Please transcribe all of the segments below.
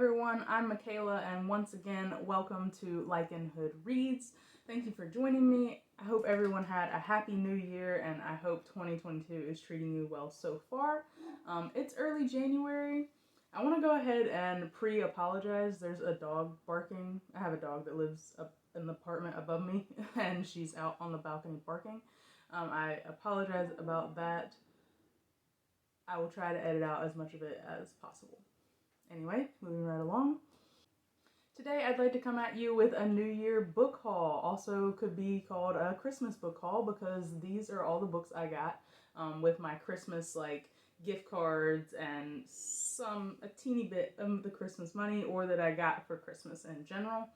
everyone, I'm Michaela, and once again, welcome to LycanhoodReads. Thank you for joining me. I hope everyone had a happy new year, and I hope 2022 is treating you well so far. It's early January. I want to go ahead and pre-apologize. There's a dog barking. I have a dog that lives up in the apartment above me, and she's out on the balcony barking. I apologize about that. I will try to edit out as much of it as possible. Anyway, moving right along. Today I'd like to come at you with a New Year book haul. Also could be called a Christmas book haul because these are all the books I got with my Christmas gift cards and a teeny bit of the Christmas money or that I got for Christmas in general.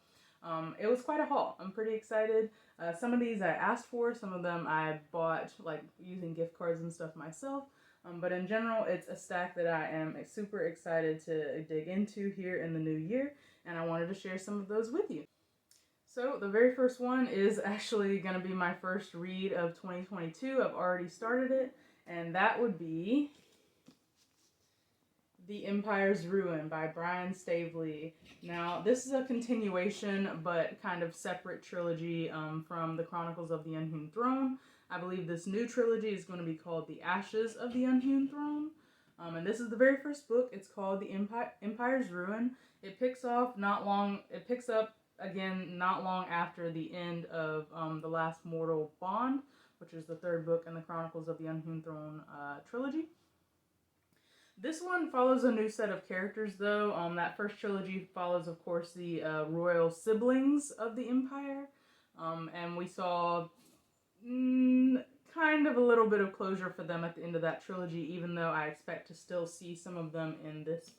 It was quite a haul. I'm pretty excited. Some of these I asked for, some of them I bought using gift cards and stuff myself. But in general, it's a stack that I am super excited to dig into here in the new year, and I wanted to share some of those with you. So the very first one is actually going to be my first read of 2022. I've already started it, and that would be The Empire's Ruin by Brian Stavely. Now, this is a continuation, but kind of separate trilogy from the Chronicles of the Unhewn Throne. I believe this new trilogy is going to be called The Ashes of the Unhewn Throne. And this is the very first book. It's called The Empire's Ruin. It picks up again not long after the end of The Last Mortal Bond, which is the third book in the Chronicles of the Unhewn Throne trilogy. This one follows a new set of characters, though. That first trilogy follows, of course, the royal siblings of the Empire. And we saw kind of a little bit of closure for them at the end of that trilogy, even though I expect to still see some of them in this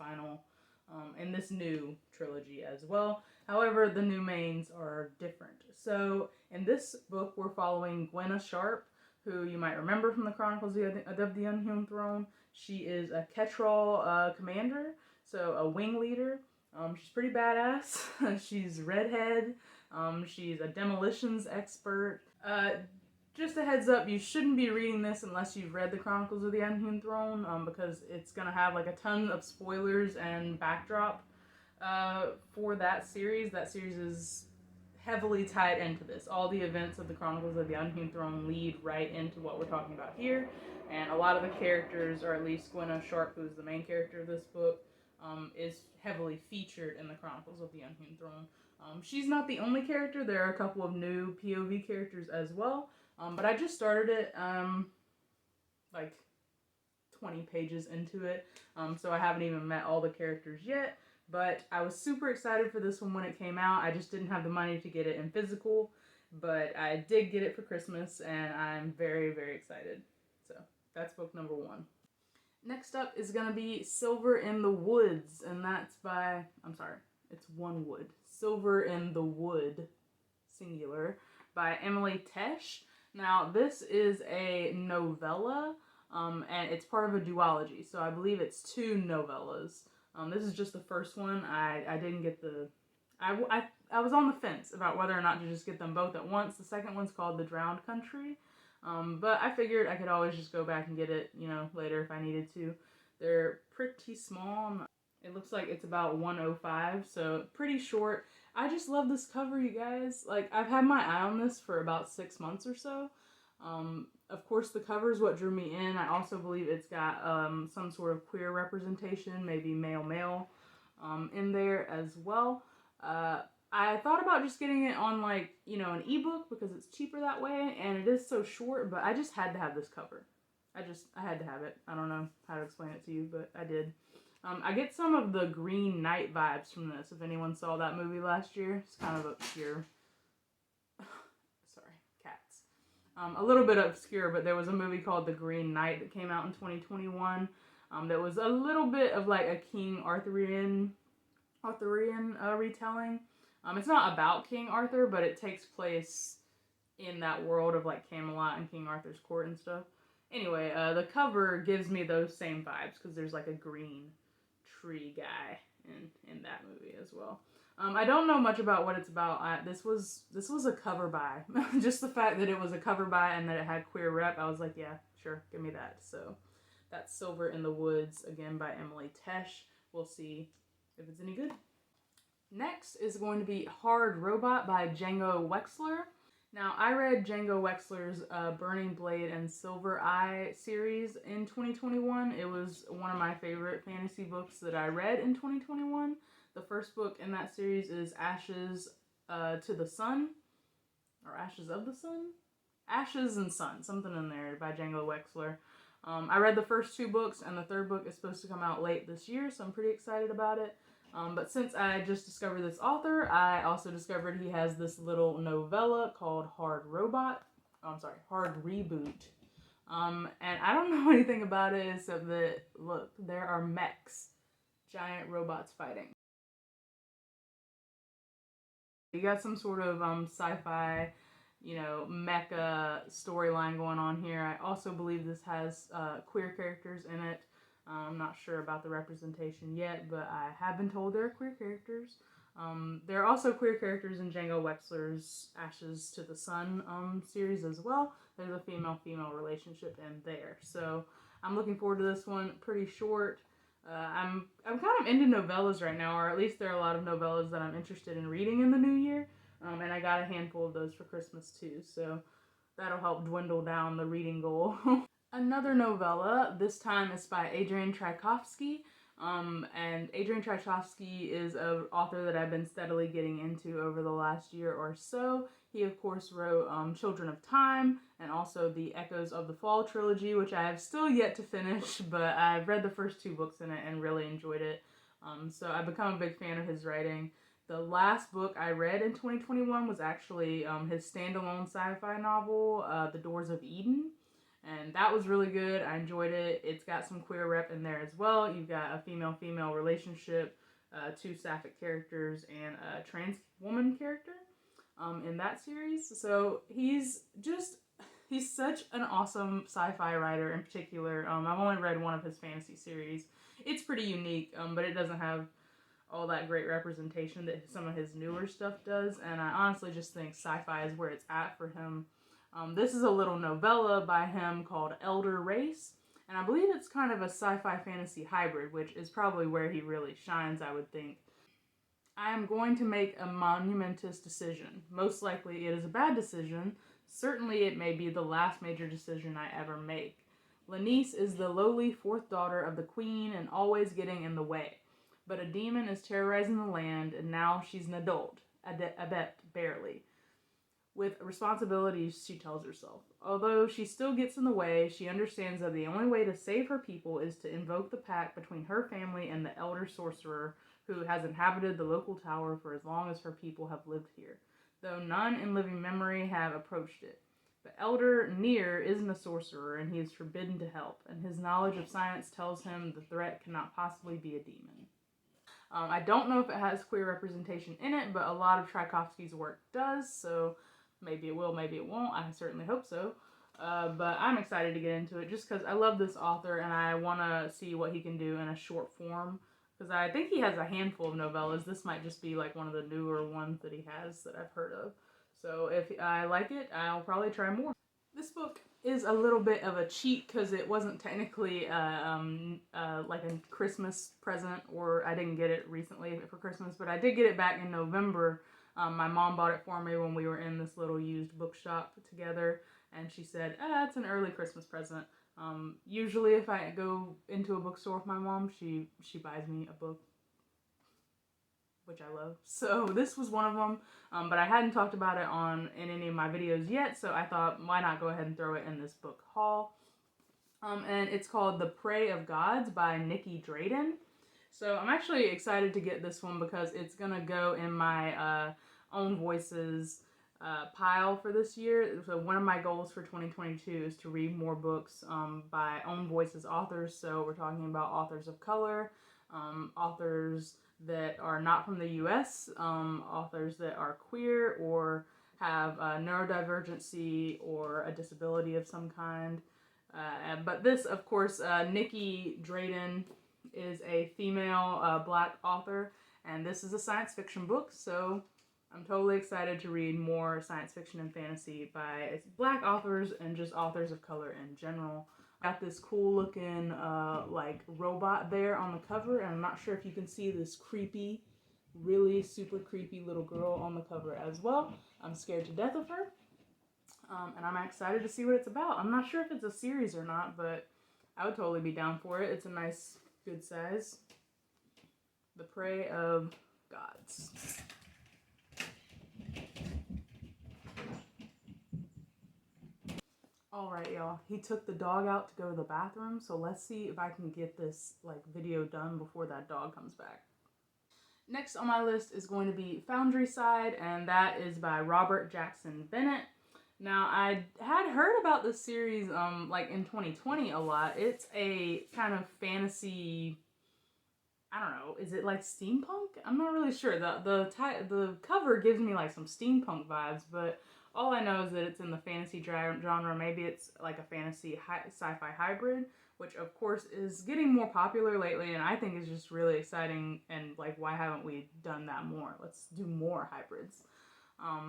in this new trilogy as well. However, the new mains are different. So in this book, we're following Gwenna Sharp, who you might remember from the Chronicles of the Unhewn Throne. She is a Ketrol commander, so a wing leader. She's pretty badass. She's redhead. She's a demolitions expert. Just a heads up, you shouldn't be reading this unless you've read the Chronicles of the Unhewn Throne, because it's going to have a ton of spoilers and backdrop for that series. That series is heavily tied into this. All the events of the Chronicles of the Unhewn Throne lead right into what we're talking about here, and a lot of the characters, or at least Gwenna Sharp, who's the main character of this book, is heavily featured in the Chronicles of the Unhewn Throne. She's not the only character. There are a couple of new POV characters as well. But I just started it, 20 pages into it, so I haven't even met all the characters yet, but I was super excited for this one when it came out. I just didn't have the money to get it in physical, but I did get it for Christmas, and I'm very, very excited. So, that's book number 1. Next up is going to be Silver in the Woods, and that's by, it's one wood. Silver in the Wood, singular, by Emily Tesh. Now, this is a novella, and it's part of a duology, so I believe it's 2 novellas. This is just the first one. I didn't get I was on the fence about whether or not to just get them both at once. The second one's called The Drowned Country, but I figured I could always just go back and get it, later if I needed to. They're pretty small. It looks like it's about 105, so pretty short. I just love this cover, you guys. I've had my eye on this for about 6 months or so. Of course, the cover is what drew me in. I also believe it's got some sort of queer representation, maybe male, in there as well. I thought about just getting it on, an ebook because it's cheaper that way, and it is so short, but I just had to have this cover. I had to have it. I don't know how to explain it to you, but I did. I get some of the Green Knight vibes from this, if anyone saw that movie last year. It's kind of obscure. Sorry, cats. A little bit obscure, but there was a movie called The Green Knight that came out in 2021 that was a little bit of a King Arthurian retelling. It's not about King Arthur, but it takes place in that world of Camelot and King Arthur's court and stuff. Anyway, the cover gives me those same vibes because there's a green tree guy in that movie as well. I don't know much about what it's about. This was a cover buy. Just the fact that it was a cover buy and that it had queer rep, I was like, yeah, sure, give me that. So that's Silver in the Woods, again by Emily Tesh. We'll see if it's any good. Next is going to be Hard Robot by Django Wexler. Now, I read Django Wexler's Burning Blade and Silver Eye series in 2021. It was one of my favorite fantasy books that I read in 2021. The first book in that series is Ashes to the Sun, or Ashes of the Sun? Ashes and Sun, something in there by Django Wexler. I read the first 2 books, and the 3rd book is supposed to come out late this year, so I'm pretty excited about it. But since I just discovered this author, I also discovered he has this little novella called Hard Robot. Oh, I'm sorry, Hard Reboot. And I don't know anything about it except that, look, there are mechs. Giant robots fighting. You got some sort of sci-fi, mecha storyline going on here. I also believe this has queer characters in it. I'm not sure about the representation yet, but I have been told there are queer characters. There are also queer characters in Django Wexler's Ashes to the Sun series as well. There's a female-female relationship in there. So I'm looking forward to this one. Pretty short. I'm kind of into novellas right now, or at least there are a lot of novellas that I'm interested in reading in the new year. And I got a handful of those for Christmas too, so that'll help dwindle down the reading goal. Another novella, this time is by Adrian Tchaikovsky. And Adrian Tchaikovsky is an author that I've been steadily getting into over the last year or so. He, of course, wrote Children of Time and also the Echoes of the Fall trilogy, which I have still yet to finish, but I've read the first 2 books in it and really enjoyed it. So I've become a big fan of his writing. The last book I read in 2021 was actually his standalone sci-fi novel, The Doors of Eden. And that was really good. I enjoyed it. It's got some queer rep in there as well. You've got a female-female relationship, 2 sapphic characters, and a trans woman character in that series. So he's such an awesome sci-fi writer in particular. I've only read one of his fantasy series. It's pretty unique, but it doesn't have all that great representation that some of his newer stuff does. And I honestly just think sci-fi is where it's at for him. This is a little novella by him called Elder Race, and I believe it's kind of a sci-fi fantasy hybrid, which is probably where he really shines, I would think. I am going to make a monumentous decision. Most likely it is a bad decision. Certainly it may be the last major decision I ever make. Lanice is the lowly 4th daughter of the queen and always getting in the way. But a demon is terrorizing the land, and now she's an adult, adept barely. With responsibilities, she tells herself. Although she still gets in the way, she understands that the only way to save her people is to invoke the pact between her family and the elder sorcerer who has inhabited the local tower for as long as her people have lived here, though none in living memory have approached it. The elder Near isn't a sorcerer, and he is forbidden to help, and his knowledge of science tells him the threat cannot possibly be a demon. I don't know if it has queer representation in it, but a lot of Tchaikovsky's work does, so maybe it will, maybe it won't. I certainly hope so. But I'm excited to get into it just because I love this author and I want to see what he can do in a short form. Because I think he has a handful of novellas. This might just be like one of the newer ones that he has that I've heard of. So if I like it, I'll probably try more. This book is a little bit of a cheat because it wasn't technically like a Christmas present, or I didn't get it recently for Christmas, but I did get it back in November. My mom bought it for me when we were in this little used bookshop together, and she said, it's an early Christmas present. Usually if I go into a bookstore with my mom, she buys me a book, which I love. So this was one of them, but I hadn't talked about it in any of my videos yet, so I thought, why not go ahead and throw it in this book haul. And it's called The Prey of Gods by Nicky Drayden. So I'm actually excited to get this one because it's gonna go in my Own Voices pile for this year. So one of my goals for 2022 is to read more books by Own Voices authors. So we're talking about authors of color, authors that are not from the US, authors that are queer or have neurodivergency or a disability of some kind. But this, of course, Nicky Drayden is a female black author, and this is a science fiction book, so I'm totally excited to read more science fiction and fantasy by black authors and just authors of color in general. Got this cool looking like robot there on the cover, and I'm not sure if you can see this creepy, really super creepy little girl on the cover as well. I'm scared to death of her, and I'm excited to see what it's about. I'm not sure if it's a series or not, but I would totally be down for it. It's a nice, good size. The Prey of Gods. Alright, y'all. He took the dog out to go to the bathroom, so let's see if I can get this like video done before that dog comes back. Next on my list is going to be Foundry Side, and that is by Robert Jackson Bennett. Now, I had heard about this series like in 2020 a lot. It's a kind of fantasy, I don't know, is it like steampunk? I'm not really sure. The cover gives me like some steampunk vibes, but all I know is that it's in the fantasy genre. Maybe it's like a fantasy sci-fi hybrid, which of course is getting more popular lately, and I think is just really exciting, and like, why haven't we done that more? Let's do more hybrids.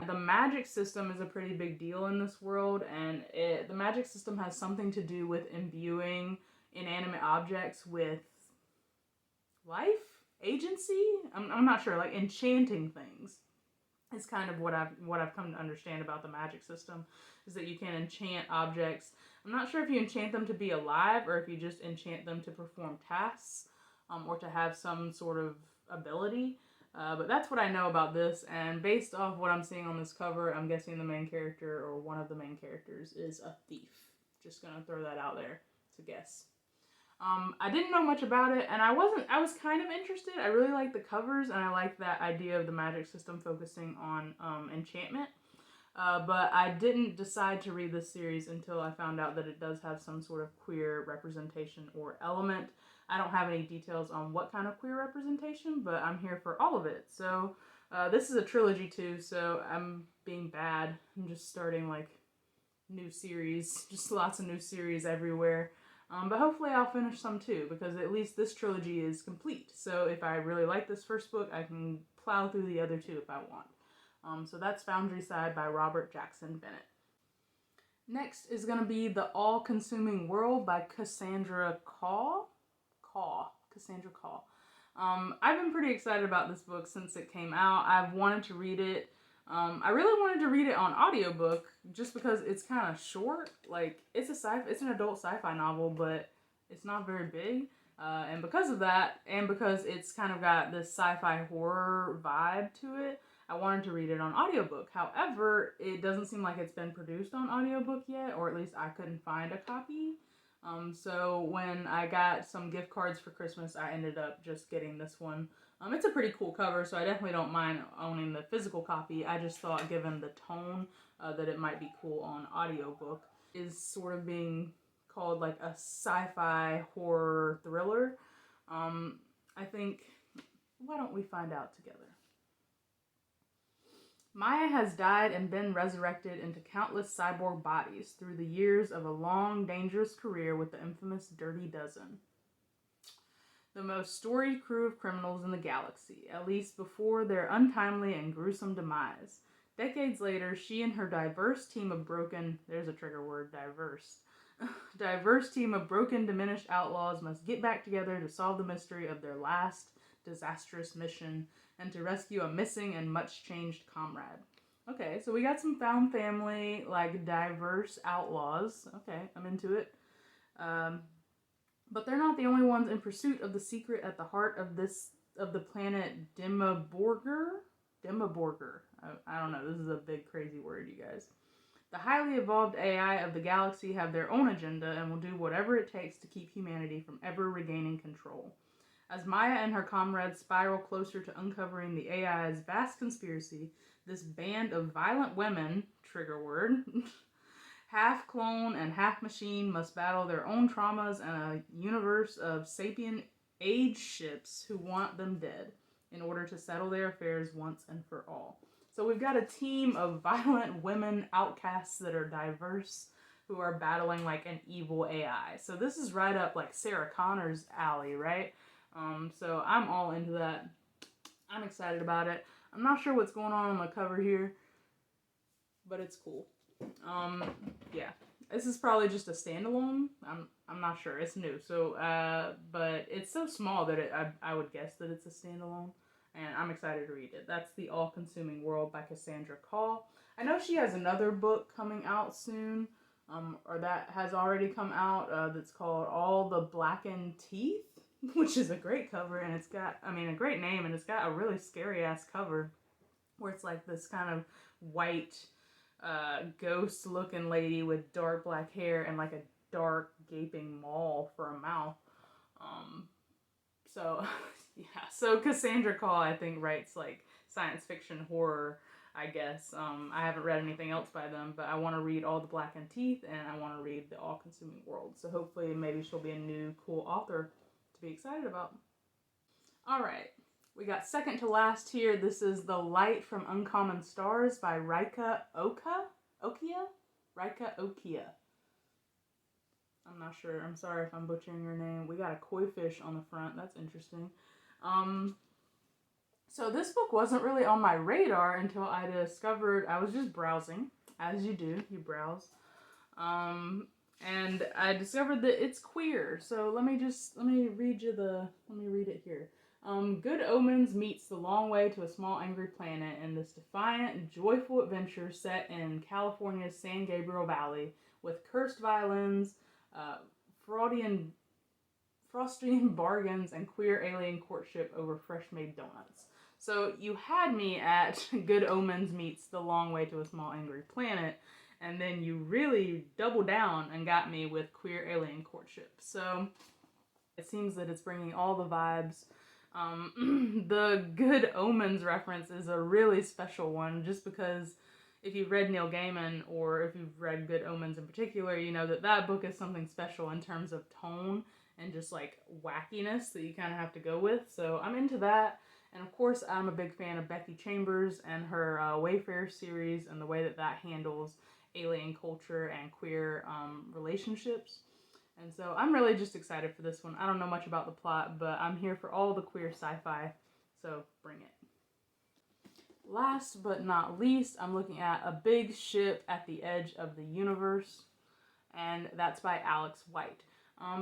The magic system is a pretty big deal in this world, and the magic system has something to do with imbuing inanimate objects with life? Agency? I'm not sure, like enchanting things. It's kind of what I've come to understand about the magic system, is that you can enchant objects. I'm not sure if you enchant them to be alive or if you just enchant them to perform tasks, or to have some sort of ability. But that's what I know about this, and based off what I'm seeing on this cover, I'm guessing the main character, or one of the main characters, is a thief. Just gonna throw that out there to guess. I didn't know much about it, and I was kind of interested. I really like the covers, and I like that idea of the magic system focusing on enchantment. But I didn't decide to read this series until I found out that it does have some sort of queer representation or element. I don't have any details on what kind of queer representation, but I'm here for all of it. So this is a trilogy too, so I'm being bad. I'm just starting like new series, just lots of new series everywhere. But hopefully I'll finish some too, because at least this trilogy is complete. So if I really like this first book, I can plow through the other two if I want. So that's Foundry Side by Robert Jackson Bennett. Next is going to be The All-Consuming World by Cassandra Khaw. Cassandra Khaw. I've been pretty excited about this book since it came out. I've wanted to read it. I really wanted to read it on audiobook just because it's kind of short. Like, it's an adult sci-fi novel, but it's not very big. And because of that, and because it's kind of got this sci-fi horror vibe to it, I wanted to read it on audiobook. However, it doesn't seem like it's been produced on audiobook yet, or at least I couldn't find a copy. So when I got some gift cards for Christmas, I ended up just getting this one. It's a pretty cool cover, so I definitely don't mind owning the physical copy. I just thought, given the tone, that it might be cool on audiobook. Is sort of being called like a sci-fi horror thriller. I think, why don't we find out together? Maya has died and been resurrected into countless cyborg bodies through the years of a long, dangerous career with the infamous Dirty Dozen. The most storied crew of criminals in the galaxy, at least before their untimely and gruesome demise. Decades later, she and her diverse team of there's a trigger word, diverse team of broken, diminished outlaws must get back together to solve the mystery of their last disastrous mission and to rescue a missing and much changed comrade. Okay, so we got some found family, like diverse outlaws. Okay, I'm into it. But they're not the only ones in pursuit of the secret at the heart of the planet Dimmaborger. I don't know. This is a big, crazy word, you guys. The highly evolved AI of the galaxy have their own agenda and will do whatever it takes to keep humanity from ever regaining control. As Maya and her comrades spiral closer to uncovering the AI's vast conspiracy, this band of violent women, trigger word, half clone and half machine, must battle their own traumas and a universe of sapient age ships who want them dead in order to settle their affairs once and for all. So we've got a team of violent women outcasts that are diverse, who are battling like an evil AI. So this is right up like Sarah Connor's alley, right? So I'm all into that. I'm excited about it. I'm not sure what's going on the cover here, but it's cool. Yeah. This is probably just a standalone. I'm not sure. It's new. So, but it's so small that I would guess that it's a standalone. And I'm excited to read it. That's The All-Consuming World by Cassandra Khaw. I know she has another book coming out soon, or that has already come out, that's called All the Blackened Teeth, which is a great cover, and it's got, I mean, a great name, and it's got a really scary-ass cover, where it's like this kind of white, ghost-looking lady with dark black hair and like a dark, gaping maw for a mouth. So... Yeah, so Cassandra Khaw, I think, writes like science fiction horror, I guess. I haven't read anything else by them, but I want to read All the Blackened Teeth, and I want to read The All-Consuming World. So hopefully maybe she'll be a new cool author to be excited about. Alright, we got second to last here. This is The Light from Uncommon Stars by Ryka Okia? Ryka Okia. I'm not sure. I'm sorry if I'm butchering your name. We got a koi fish on the front. That's interesting. So this book wasn't really on my radar until I discovered, I was just browsing, as you do, you browse, and I discovered that it's queer. So let me read it here. Good Omens meets The Long Way to a Small Angry Planet in this defiant, joyful adventure set in California's San Gabriel Valley with cursed violins, Faustian bargains, and queer alien courtship over fresh-made donuts. So you had me at Good Omens meets The Long Way to a Small Angry Planet, and then you really doubled down and got me with queer alien courtship. So it seems that it's bringing all the vibes. The Good Omens reference is a really special one, just because if you've read Neil Gaiman, or if you've read Good Omens in particular, you know that that book is something special in terms of tone and just like wackiness that you kind of have to go with. So I'm into that. And of course, I'm a big fan of Becky Chambers and her Wayfarer series and the way that that handles alien culture and queer relationships. And so I'm really just excited for this one. I don't know much about the plot, but I'm here for all the queer sci-fi, so bring it. Last but not least, I'm looking at A Big Ship at the Edge of the Universe, and that's by Alex White.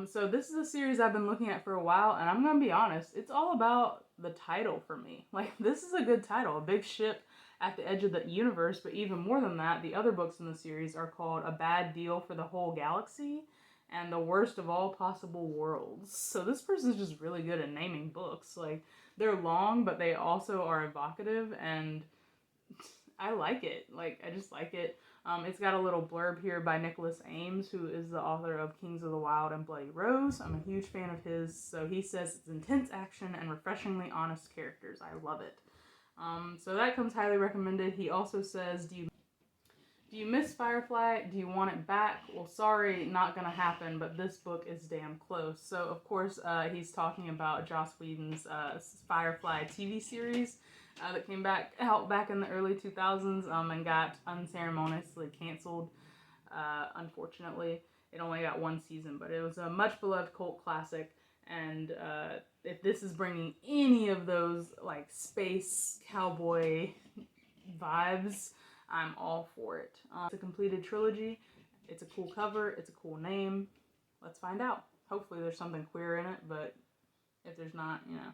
So this is a series I've been looking at for a while, and I'm gonna be honest, it's all about the title for me. Like, this is a good title, A Big Ship at the Edge of the Universe, but even more than that, the other books in the series are called A Bad Deal for the Whole Galaxy and The Worst of All Possible Worlds. So this person's just really good at naming books. Like, they're long, but they also are evocative, and I like it. Like, I just like it. It's got a little blurb here by Nicholas Ames, who is the author of Kings of the Wild and Bloody Rose. I'm a huge fan of his. So he says it's intense action and refreshingly honest characters. I love it. So that comes highly recommended. He also says, do you miss Firefly? Do you want it back? Well, sorry, not gonna happen, but this book is damn close. So, of course, he's talking about Joss Whedon's Firefly TV series that came out back in the early 2000s and got unceremoniously canceled, unfortunately. It only got one season, but it was a much-beloved cult classic, and if this is bringing any of those, like, space cowboy vibes, I'm all for it. It's a completed trilogy. It's a cool cover. It's a cool name. Let's find out. Hopefully there's something queer in it, but if there's not, you know,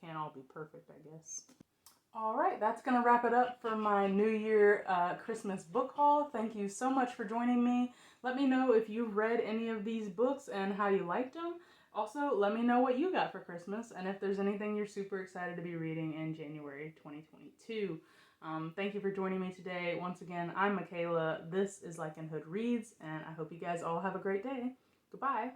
can't all be perfect, I guess. Alright, that's going to wrap it up for my New Year Christmas book haul. Thank you so much for joining me. Let me know if you've read any of these books and how you liked them. Also, let me know what you got for Christmas and if there's anything you're super excited to be reading in January 2022. Thank you for joining me today. Once again, I'm Michaela. This is Lycanhood Reads, and I hope you guys all have a great day. Goodbye.